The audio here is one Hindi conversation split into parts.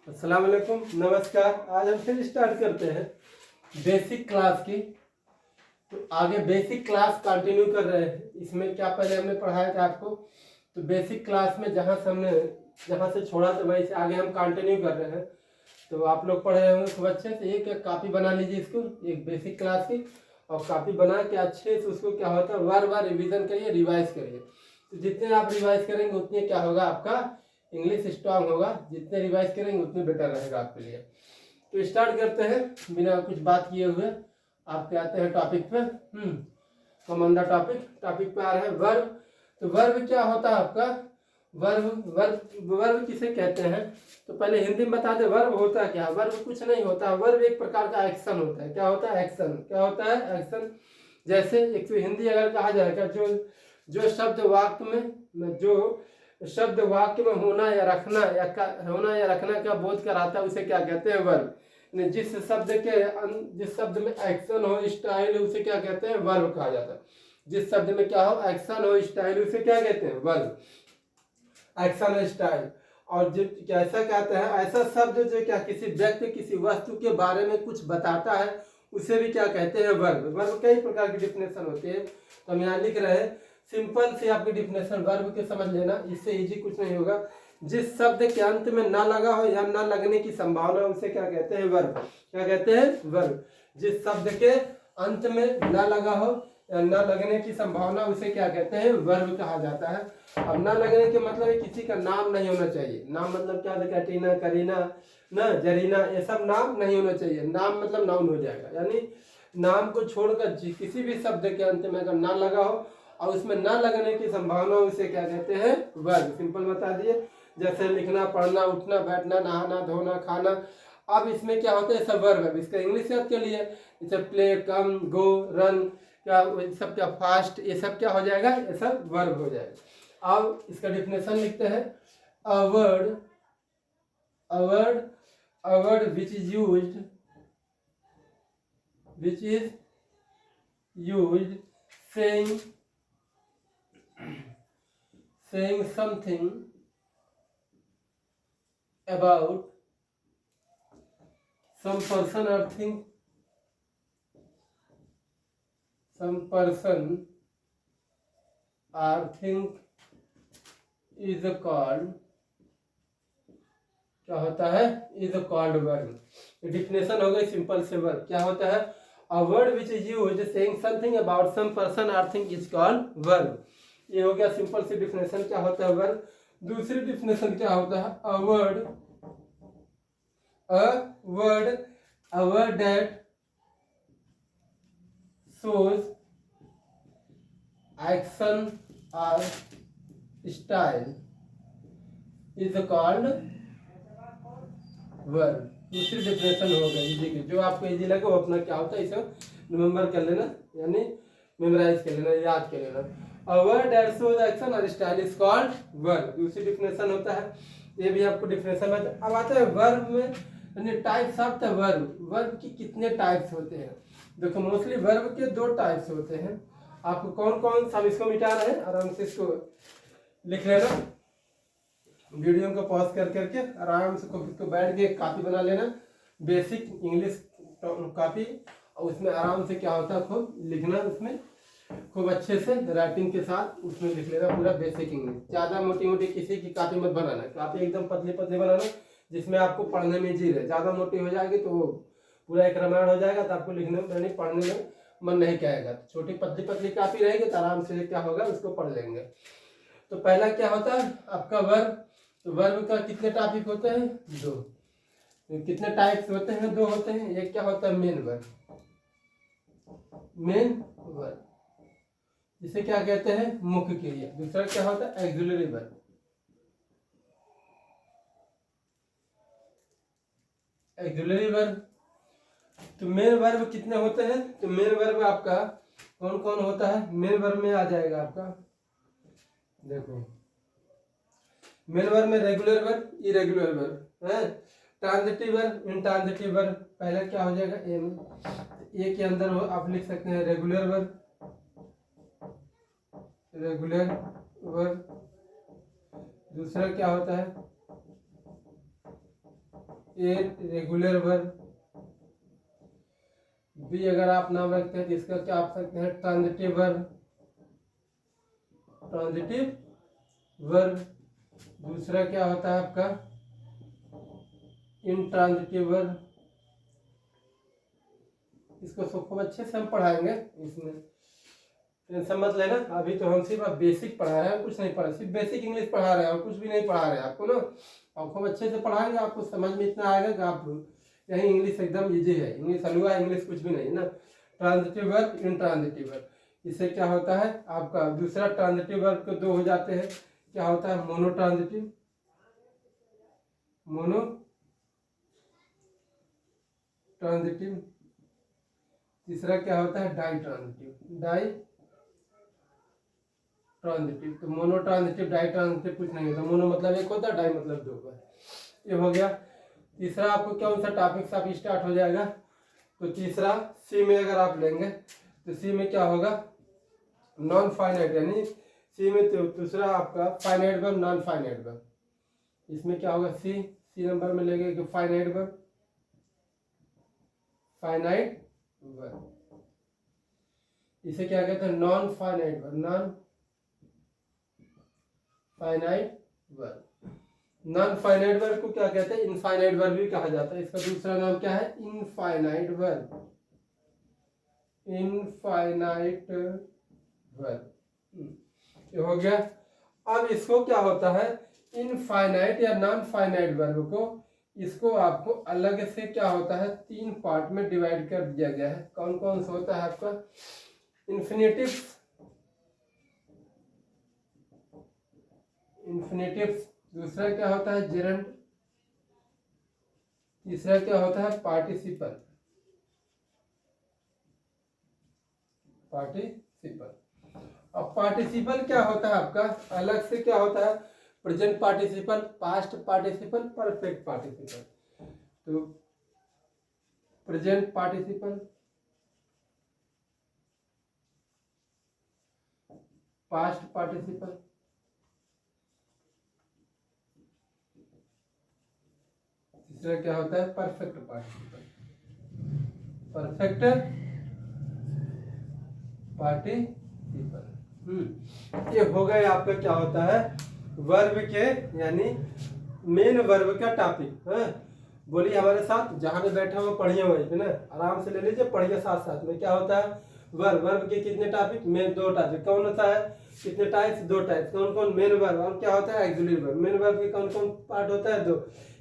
अस्सलाम वालेकुम, नमस्कार। आज हम फिर स्टार्ट करते हैं बेसिक क्लास की। तो आगे बेसिक क्लास कंटिन्यू कर रहे हैं। इसमें क्या पहले हमने पढ़ाया था आपको, तो बेसिक क्लास में जहाँ से छोड़ा था वहीं से आगे हम कंटिन्यू कर रहे हैं। तो आप लोग पढ़े होंगे खूब अच्छे से। एक कापी बना लीजिए इसको, एक बेसिक क्लास की, और कापी बना के अच्छे से उसको क्या होता है बार बार रिवीजन करिए, रिवाइज करिए। तो जितने आप रिवाइज करेंगे उतने क्या होगा, आपका इंग्लिश स्ट्रांग होगा। जितने रिवाइज करेंगे उतने बेटर रहेगा आपके लिए। तो स्टार्ट करते हैं बिना कुछ बात किए हुए। आपके आते हैं टॉपिक पे। कमांडा टॉपिक पे आ रहा है वर्ब। तो वर्ब क्या होता है आपका, वर्ब वर्ब वर्ब किसे कहते हैं। तो पहले हिंदी में बता दे वर्ब होता है क्या। वर्ब कुछ नहीं होता, वर्ब एक प्रकार का एक्शन होता है। क्या होता है, एक्शन। क्या होता है, एक्शन। जैसे एक तो हिंदी अगर कहा जाएगा, जो शब्द वाक्य में होना या रखना का बोध कराता है, उसे क्या कहते हैं, वर्ब। जिस शब्द में एक्शन हो, स्टाइल हो, उसे क्या कहते हैं, वर्ब कहा जाता है। जिस शब्द में क्या हो, एक्शन हो, स्टाइल, उसे क्या कहते हैं, वर्ब। एक्शन और स्टाइल। और जो कैसा कहते हैं, ऐसा शब्द जो क्या किसी व्यक्ति किसी वस्तु के बारे में कुछ बताता है, उसे भी क्या कहते हैं, वर्ब। वर्ब कई प्रकार की डिफिनेशन होती है, तो हम यहाँ लिख रहे हैं। सिंपल से आपकी डिफिनेशन वर्ब के समझ लेना, इससे इजी कुछ नहीं होगा। जिस शब्द के अंत में ना लगा हो या ना लगने की संभावना, उसे क्या कहते हैं, वर्ब। क्या कहते हैं, वर्ब। जिस शब्द के अंत में ना लगा हो या ना लगने की संभावना, उसे क्या कहते हैं, वर्ब कहा जाता है। अब ना लगने के मतलब है किसी का नाम नहीं होना चाहिए। नाम मतलब क्या होता है, कैटरीना, करीना, ना जरीना, ये सब नाम नहीं होना चाहिए। नाम मतलब नाउन हो जाएगा। यानी नाम को छोड़कर किसी भी शब्द के अंत में अगर ना लगा हो और उसमें ना लगने की संभावना, उसे क्या कहते हैं, वर्ब। सिंपल बता दिए। जैसे लिखना, पढ़ना, उठना, बैठना, नहाना, धोना, खाना। अब इसमें क्या होता है, सब वर्ब है। इसका इंग्लिश याद के लिए जैसे प्ले, कम, गो, रन, क्या सब क्या फास्ट, ये सब क्या हो जाएगा, ये सब वर्ब हो जाएगा। अब इसका डिफिनेशन लिखते हैं। A word which is used saying something about some person or thing, is called, क्या होता है, इज कॉल्ड वर्ब। डिफिनेशन हो गई सिंपल से वर्ब। क्या होता है, a word which is used saying something about some person or thing is called verb. ये हो गया सिंपल सी डिफिनेशन, क्या होता है, वर्ब। दूसरी डिफिनेशन क्या होता है, a word that shows action or style is called verb. दूसरी डिफिनेशन हो गई इजी की, जो आपको इजी लगे वो अपना क्या होता है, इसे रिमेम्बर कर लेना, यानी मेमोराइज कर लेना, याद कर लेना। A word that shows action और स्टाइल इज कॉल्ड वर्ब। दूसरी डिफिनेशन होता है, ये भी आपको डिफिनेशन में। अब आता है वर्ब में यानी types of the verb. Verb की कितने टाइप्स होते हैं। देखो मोस्टली वर्ब के दो टाइप्स होते हैं। आपको कौन कौन सा, इसको मिटा रहे हैं, आराम से इसको लिख लेना। वीडियो को पॉज कर करके आराम से इसको बैठ के कापी बना लेना, बेसिक इंग्लिश कापी। और उसमें आराम से क्या होता है, खूब लिखना, उसमें खूब अच्छे से राइटिंग के साथ उसमें लिख लेना पूरा बेसिक इंग्लिश। ज़्यादा मोटी मोटी किसी की कापी मत बनाना, कापी एकदम पतली पतली बनाना जिसमें आपको पढ़ने में इजी रहे। ज़्यादा मोटी हो जाएगी तो पूरा एक रामायण हो जाएगा, तो आपको लिखने में पढ़ने में मन नहीं कहेगा। छोटी पतली पतली कापी रहेगी तो आराम से क्या होगा, उसको पढ़ लेंगे। तो पहला क्या होता है आपका वर्ब। तो वर्ब का कितने टॉपिक होते हैं, दो। कितने टाइप्स होते हैं, दो होते हैं। एक क्या होता है, मेन वर्ब। जिसे क्या कहते हैं, मुख्य क्रिया। दूसरा क्या होता है, ऑक्सिलरी वर्ब। तो मेन वर्ब कितने होते हैं, तो मेन वर्ब आपका कौन कौन होता है। मेन वर्ब में आ जाएगा आपका, देखो मेन वर्ब में रेगुलर वर्ब, इरेगुलर वर्ब है, ट्रांजिटिव वर्ब, इंट्रांजिटिव वर्ब। पहला क्या हो जाएगा, ए के अंदर हो आप लिख सकते हैं रेगुलर वर्ब। दूसरा क्या होता है, ए रेगुलर वर्ब। बी अगर आप नाम रखते हैं तो इसका क्या आप सकते हैं ट्रांजिटिव वर्ब, ट्रांजिटिव वर्ब। दूसरा क्या होता है आपका इंट्रांजिटिव वर्ब। इसको खूब अच्छे से हम पढ़ाएंगे, इसमें टेंशन मत लेना। अभी तो हम सिर्फ बेसिक पढ़ा रहे हैं, कुछ नहीं पढ़ा, सिर्फ बेसिक इंग्लिश पढ़ा रहे हैं और कुछ भी नहीं पढ़ा रहे हैं आपको ना। और खूब अच्छे से पढ़ाएंगे, आपको समझ में इतना आएगा कि आप यही इंग्लिश एकदम इजी है, इंग्लिश हलवा है, इंग्लिश कुछ भी नहीं ना। ट्रांजिटिव वर्ब, इंट्रांजिटिव वर्ब, इससे क्या होता है आपका दूसरा ट्रांजिटिव वर्ब के दो हो जाते हैं। क्या होता है मोनो ट्रांजिटिव, मोनो ट्रांजिटिव। तीसरा क्या होता है डाई ट्रांजिटिव, डाई ट्रांजिटिव। तो मोनो ट्रांजिटिव, डाई ट्रांजिटिव कुछ नहीं होता। मोनो मतलब एक होता है, डाई मतलब दो होता है। ये हो गया तीसरा। आपको कौन सा टॉपिक से आप स्टार्ट हो जाएगा, तो तीसरा सी में अगर आप लेंगे तो सी में क्या होगा नॉन फाइनाइट, यानी सी में तो दूसरा आपका finite verb, non finite verb. इसमें क्या होगा सी नंबर में लेंगे कि फाइनाइट वर्ब, फाइनाइट वर्ब। इसे क्या कहते हैं non finite verb, non finite verb. Non finite verb को क्या कहते हैं इनफाइनाइट वर्ब भी कहा जाता है। इसका दूसरा नाम क्या है इनफाइनाइट वर्ब, इनफाइनाइट वर्ब। ये हो गया। अब इसको क्या होता है इनफाइनाइट या नॉन फाइनाइट वर्ब को, इसको आपको अलग से क्या होता है तीन पार्ट में डिवाइड कर दिया गया है। कौन कौन सा होता है आपका इन्फिनेटिव्स, इन्फिनेटिव्स। दूसरा क्या होता है जेरंड। तीसरा क्या होता है पार्टिसिपल, पार्टिसिपल। अब पार्टिसिपल क्या होता है आपका अलग से क्या होता है present participle, past participle, perfect participle. तो प्रेजेंट पार्टिसिपल, पास्ट पार्टिसिपल, तीसरा क्या होता है परफेक्ट पार्टिसिपल, परफेक्ट पार्टिसिपल। ये हो गए आपका क्या होता है वर्ब के यानी मेन वर्ब का टॉपिक है। बोलिए हमारे साथ, जहां पे बैठे हो पढ़िए वहीं पे ना, आराम से ले लीजिए पढ़िए साथ साथ में। क्या होता है वर्ब, वर्ब के कितने टॉपिक मेन दो टॉपिक। कौन होता है कितने टाइप्स, दो टाइप्स। कौन कौन मेन वर्ब और क्या होता है एक्सिलरी वर्ब। मेन वर्ब के कौन कौन पार्ट होता है दो,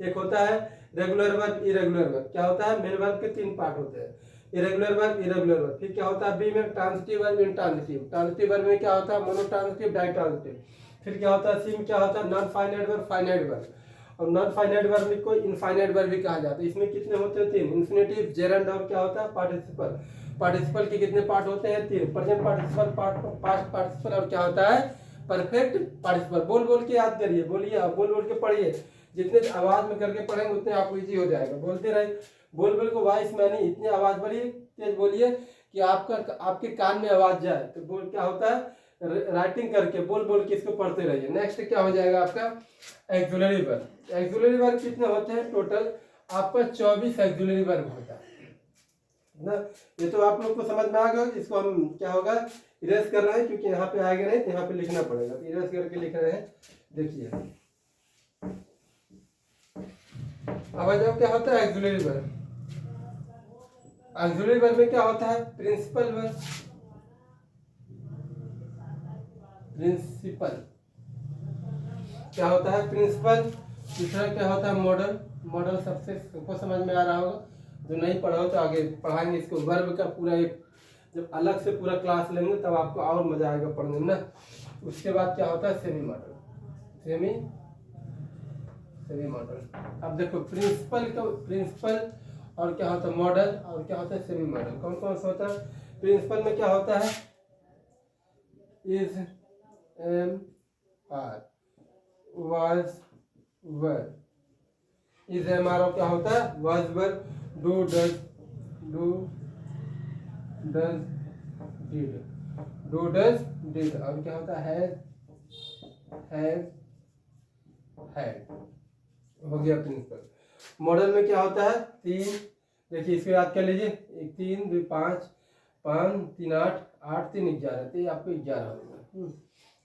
एक होता है रेगुलर वर्ब, इरेगुलर वर्ब। क्या होता है मेन वर्ब के तीन पार्ट होते हैं, इरेगुलर वर्ब, इरेगुलर वर्ब। फिर क्या होता है बी में transitive verb, intransitive. Transitive verb में क्या होता है मोनो ट्रांजिटिव, डाई ट्रांजिटिव। फिर क्या होता है सी में क्या होता है non finite verb, finite verb. और नॉन फाइनाइट वर्ब को इनफाइनाइट वर्ब भी कहा जाता है। इसमें कितने होते हैं तीन, इन्फिनेटिव, जेरंड और क्या होता है पार्टिसिपल। पार्टिसिपल के कितने पार्ट होते हैं तीन, प्रेजेंट पार्टिसिपल, पास्ट पार्टिसिपल और क्या होता है परफेक्ट पार्टिसिपल। बोल बोल के याद करिए, बोलिए आप बोल बोल के पढ़िए। जितने आवाज में करके पढ़ेंगे उतने आपको इजी हो जाएगा। बोलते रहे, बोल बोल को वॉइस में नहीं, इतनी आवाज बोलिए, तेज बोलिए कि आपका आपके कान में आवाज जाए। तो बोल क्या होता है राइटिंग करके बोल बोल के इसको पढ़ते रहिए। नेक्स्ट क्या हो जाएगा आपका एक्सुलरी वर्ब। एक्सुलरी वर्ब कितने होते हैं टोटल आपका 24 एक्सुलरी वर्ब होता है ना। ये तो आप लोग को समझ में आ गया। इसको हम क्या होगा इरेज कर रहे हैं क्योंकि यहाँ पे आगे नहीं तो यहाँ पे लिखना पड़ेगा, तो इरेज करके लिख रहे हैं। देखिए अब आ जाओ क्या होता है एक्सुलरी वर्ब। एक्सुलरी वर्ब में क्या होता है प्रिंसिपल वर्ब, प्रिंसिपल क्या होता है प्रिंसिपल। दूसरा क्या होता है मॉडल, मॉडल सबसे सबको समझ में आ रहा होगा। जो नहीं पढ़ा हो तो आगे पढ़ाएंगे इसको। वर्ब का पूरा एक जब अलग से पूरा क्लास लेंगे तब आपको और मजा आएगा पढ़ने में ना। उसके बाद क्या होता है semi model, semi semi model. अब देखो प्रिंसिपल का प्रिंसिपल और क्या होता है मॉडल और क्या होता है सेमी मॉडल। कौन कौन सा होता है प्रिंसिपल में क्या होता है is am are was were. Is am are क्या होता है was were, do does, do does did, do does did. और क्या होता है हैज हैड, हो गया प्रिंसिपल। मॉडल में क्या होता है 3, देखिए इसको याद कर लीजिए, 1 3 2 5 5 3 8 8 3 11, तो ये आपको 11 होगा।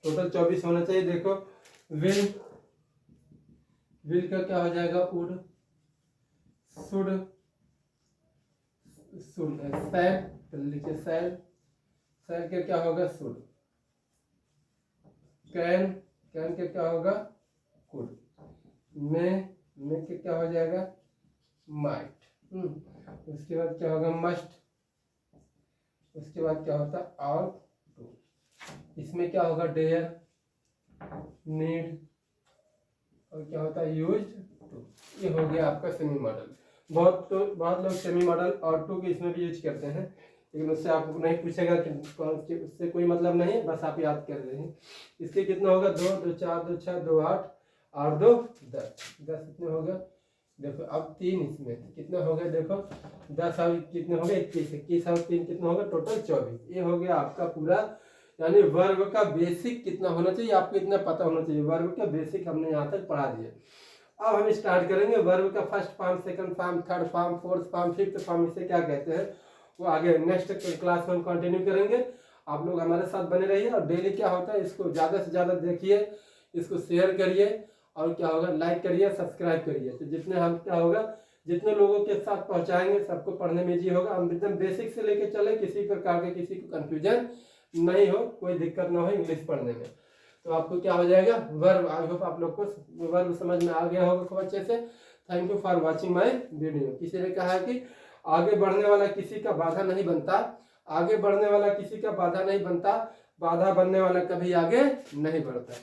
टोटल 24 होना चाहिए। देखो विल, विल का क्या हो जाएगा वुड, शुड, शुड सैल, तो लिखिए सैल, सैल का क्या होगा शुड, कैन, कैन का क्या होगा कुड, में के क्या हो जाएगा माइट। उसके बाद क्या होगा मस्ट, उसके बाद क्या होता है और टू, इसमें क्या होगा डेयर, नीड, और क्या होता है यूज्ड टू। ये हो गया आपका सेमी मॉडल। बहुत लोग सेमी मॉडल और टू के इसमें भी यूज करते हैं, लेकिन उससे आपको नहीं पूछेगा कि उससे कोई मतलब नहीं है, बस आप याद कर रहे हैं। इसके कितना होगा 2 2 4 2 6 2 8 और 2 10, 10 कितने हो गए देखो। अब 3 इसमें कितना हो गया देखो, 10 और कितने हो गए 21, 21 और 3 कितना होगा टोटल 24। ये हो गया आपका पूरा, यानी वर्ब का बेसिक कितना होना चाहिए आपको इतना पता होना चाहिए। वर्ब का बेसिक हमने यहाँ तक पढ़ा दिया। अब हम स्टार्ट करेंगे वर्ब का first form, second form, third form, fourth form, fifth form, इसे क्या कहते हैं वो आगे नेक्स्ट क्लास में हम कंटिन्यू करेंगे। आप लोग हमारे साथ बने रहिए और डेली क्या होता है इसको ज़्यादा से ज़्यादा देखिए, इसको शेयर करिए और क्या होगा लाइक करिए, सब्सक्राइब करिए। तो जितने हम क्या होगा जितने लोगों के साथ पहुंचाएंगे सबको पढ़ने में इजी होगा। हम एकदम बेसिक से लेके चले, किसी प्रकार के किसी को कंफ्यूजन नहीं हो, कोई दिक्कत ना हो इंग्लिश पढ़ने में। तो आपको क्या हो जाएगा वर्ब, आई होप आप लोग को वर्ब समझ में आ गया होगा खूब अच्छे से। Thank you for watching my video. किसी ने कहा कि आगे बढ़ने वाला किसी का बाधा नहीं बनता, आगे बढ़ने वाला किसी का बाधा नहीं बनता, बाधा बनने वाला कभी आगे नहीं बढ़ता।